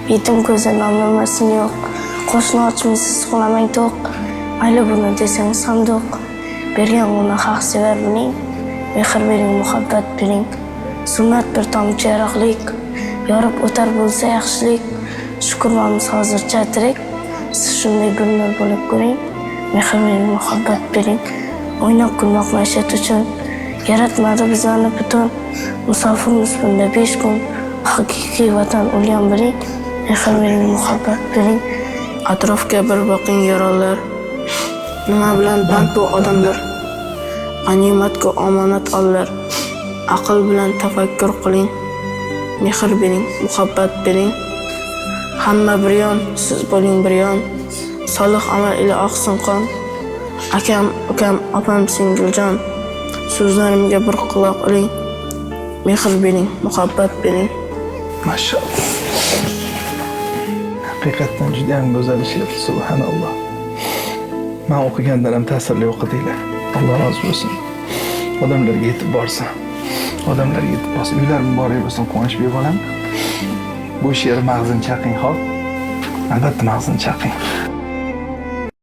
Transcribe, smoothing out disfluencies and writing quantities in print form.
yetim ko'zi nomlamasin yo'q. Qo'shni ochmaysiz qo'lamang to'q. Mayli buni desangiz ham do'q. Bergan uni haq sevar biling. Mehr bering, muhabbat bering. Sunnat bir tomchi yaroqlik. Yorib o'tar bo'lsa yaxshilik. Shukrimiz hozircha tirik. Siz shunday gulnur bo'lib ko'ring. Mehr bering, muhabbat bering. O'ynab kulmoq maishat uchun yaratmadi bizlarni butun. Musofirmiz bunda 5 kun. Haqiqiy vatan o'lgan biling. Mehr bering, muhabbat bering. Atrofga bir boqing yarolar. Nima bilan band bu odamlar? G'animatga omonat ollar. Aql bilan tafakkur qiling. Mehr bering, muhabbat bering. Hamma bir yon, siz bo'ling bir yon. Solih amal ila oqsin qon. Akam, ukam, opam, singiljon. So'zlarimga bir quloq oling. Mehr bering, muhabbat bering. Mashallah. Haqiqatan juda ham go'zal she'r, subhanalloh. Men o'qigandan ham ta'sirli o'qidinglar. Alloh rozi bo'lsin. Odamlarga yetib borsin. Odamlarga yetib borsin. Uylar muborak bo'lsin, quvonch bolam. Bu she'r mag'zini chaqing, xo'p? Albatta mag'zini chaqing.